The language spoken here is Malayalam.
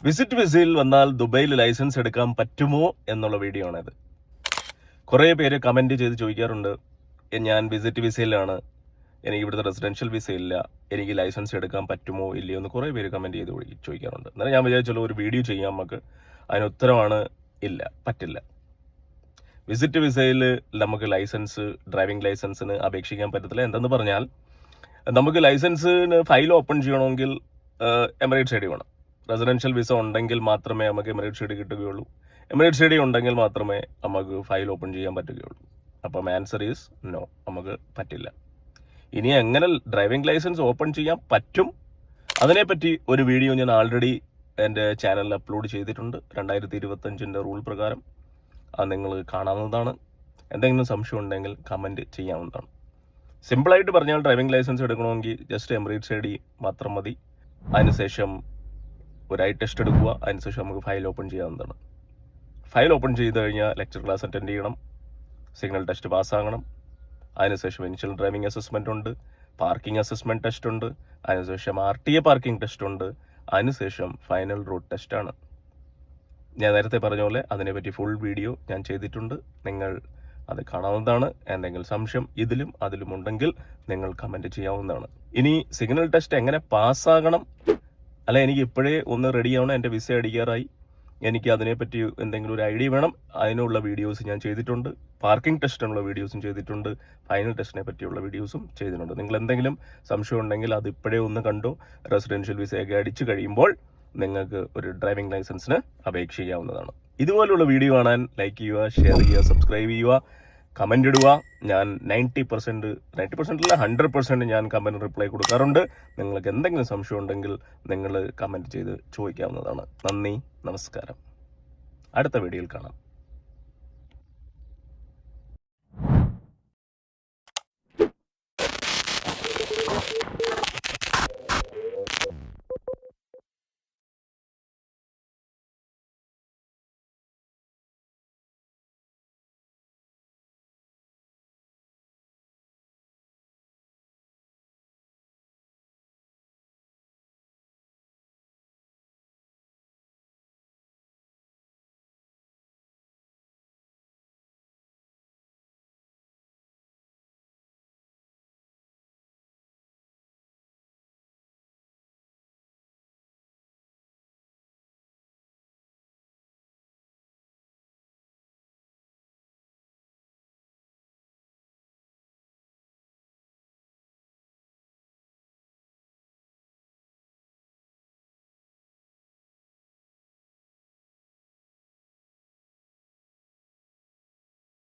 വിസിറ്റ് വിസയിൽ വന്നാൽ ദുബൈയിൽ ലൈസൻസ് എടുക്കാൻ പറ്റുമോ എന്നുള്ള വീഡിയോ ആണിത്. കുറേ പേര് കമൻറ്റ് ചെയ്ത് ചോദിക്കാറുണ്ട്, ഞാൻ വിസിറ്റ് വിസയിലാണ്, എനിക്ക് ഇവിടുത്തെ റെസിഡൻഷ്യൽ വിസ ഇല്ല, എനിക്ക് ലൈസൻസ് എടുക്കാൻ പറ്റുമോ ഇല്ലയോ എന്ന് കുറേ പേര് കമൻറ്റ് ചെയ്ത് ചോദിക്കാറുണ്ട്. എന്നാൽ ഞാൻ വിചാരിച്ചുള്ള ഒരു വീഡിയോ ചെയ്യാം നമുക്ക്. അതിന് ഉത്തരമാണ് ഇല്ല, പറ്റില്ല. വിസിറ്റ് വിസയിൽ നമുക്ക് ഡ്രൈവിംഗ് ലൈസൻസിന് അപേക്ഷിക്കാൻ പറ്റത്തില്ല. എന്തെന്ന് പറഞ്ഞാൽ, നമുക്ക് ലൈസൻസിന് ഫയൽ ഓപ്പൺ ചെയ്യണമെങ്കിൽ എമിറേറ്റ്സ് ഐഡി വേണം. റെസിഡൻഷ്യൽ വിസ ഉണ്ടെങ്കിൽ മാത്രമേ നമുക്ക് എമിറേറ്റ്സ് ഐഡി കിട്ടുകയുള്ളൂ. എമിറേറ്റ്സ് ഐഡി ഉണ്ടെങ്കിൽ മാത്രമേ നമുക്ക് ഫയൽ ഓപ്പൺ ചെയ്യാൻ പറ്റുകയുള്ളൂ. അപ്പം ആൻസർ ഈസ് നോ, നമുക്ക് പറ്റില്ല. ഇനി എങ്ങനെ ഡ്രൈവിംഗ് ലൈസൻസ് ഓപ്പൺ ചെയ്യാൻ പറ്റും, അതിനെപ്പറ്റി ഒരു വീഡിയോ ഞാൻ ആൾറെഡി എൻ്റെ ചാനലിൽ അപ്ലോഡ് ചെയ്തിട്ടുണ്ട്. 2025 റൂൾ പ്രകാരം അത് നിങ്ങൾ കാണാവുന്നതാണ്. എന്തെങ്കിലും സംശയം ഉണ്ടെങ്കിൽ കമൻറ്റ് ചെയ്യാവുന്നതാണ്. സിമ്പിളായിട്ട് പറഞ്ഞാൽ, ഡ്രൈവിംഗ് ലൈസൻസ് എടുക്കണമെങ്കിൽ ജസ്റ്റ് എമിറേറ്റ്സ് ഐ ഡി മാത്രം മതി. അതിനുശേഷം ഒരു ഐ ടെസ്റ്റ് എടുക്കുക. അതിനുശേഷം നമുക്ക് ഫയൽ ഓപ്പൺ ചെയ്യാവുന്നതാണ്. ഫയൽ ഓപ്പൺ ചെയ്ത് കഴിഞ്ഞാൽ ലെക്ചർ ക്ലാസ് അറ്റൻഡ് ചെയ്യണം, സിഗ്നൽ ടെസ്റ്റ് പാസ്സാകണം. അതിനുശേഷം ഇനിഷ്യൽ ഡ്രൈവിംഗ് അസസ്മെൻ്റ് ഉണ്ട്, പാർക്കിംഗ് അസസ്മെൻറ്റ് ടെസ്റ്റ് ഉണ്ട്, അതിനുശേഷം RTA പാർക്കിംഗ് ടെസ്റ്റ് ഉണ്ട്, അതിനുശേഷം ഫൈനൽ റോഡ് ടെസ്റ്റാണ്. ഞാൻ നേരത്തെ പറഞ്ഞ പോലെ അതിനെപ്പറ്റി ഫുൾ വീഡിയോ ഞാൻ ചെയ്തിട്ടുണ്ട്. നിങ്ങൾ അത് കാണാവുന്നതാണ്. എന്തെങ്കിലും സംശയം ഇതിലും അതിലും ഉണ്ടെങ്കിൽ നിങ്ങൾ കമൻറ്റ് ചെയ്യാവുന്നതാണ്. ഇനി സിഗ്നൽ ടെസ്റ്റ് എങ്ങനെ പാസ്സാകണം, അല്ല എനിക്ക് ഇപ്പോഴേ ഒന്ന് റെഡിയാവണം, എൻ്റെ വിസ അടിക്കാറായി, എനിക്ക് അതിനെപ്പറ്റി എന്തെങ്കിലും ഒരു ഐഡിയ വേണം, അതിനുള്ള വീഡിയോസ് ഞാൻ ചെയ്തിട്ടുണ്ട്. പാർക്കിംഗ് ടെസ്റ്റിനുള്ള വീഡിയോസും ചെയ്തിട്ടുണ്ട്. ഫൈനൽ ടെസ്റ്റിനെ പറ്റിയുള്ള വീഡിയോസും ചെയ്തിട്ടുണ്ട്. നിങ്ങൾ എന്തെങ്കിലും സംശയം ഉണ്ടെങ്കിൽ അത് ഇപ്പോഴേ ഒന്ന് കണ്ടോ. റെസിഡൻഷ്യൽ വിസയൊക്കെ അടിച്ചു കഴിയുമ്പോൾ നിങ്ങൾക്ക് ഒരു ഡ്രൈവിംഗ് ലൈസൻസിന് അപേക്ഷിക്കാവുന്നതാണ്. ഇതുപോലുള്ള വീഡിയോ കാണാൻ ലൈക്ക് ചെയ്യുക, ഷെയർ ചെയ്യുക, സബ്സ്ക്രൈബ് ചെയ്യുക, കമൻ്റ് ഇടുക. ഞാൻ 90% അല്ല 100% ഞാൻ കമൻറ്റ് റിപ്ലൈ കൊടുക്കാറുണ്ട്. നിങ്ങൾക്ക് എന്തെങ്കിലും സംശയം ഉണ്ടെങ്കിൽ നിങ്ങൾ കമൻറ്റ് ചെയ്ത് ചോദിക്കാവുന്നതാണ്. നന്ദി, നമസ്കാരം. അടുത്ത വീഡിയോയിൽ കാണാം.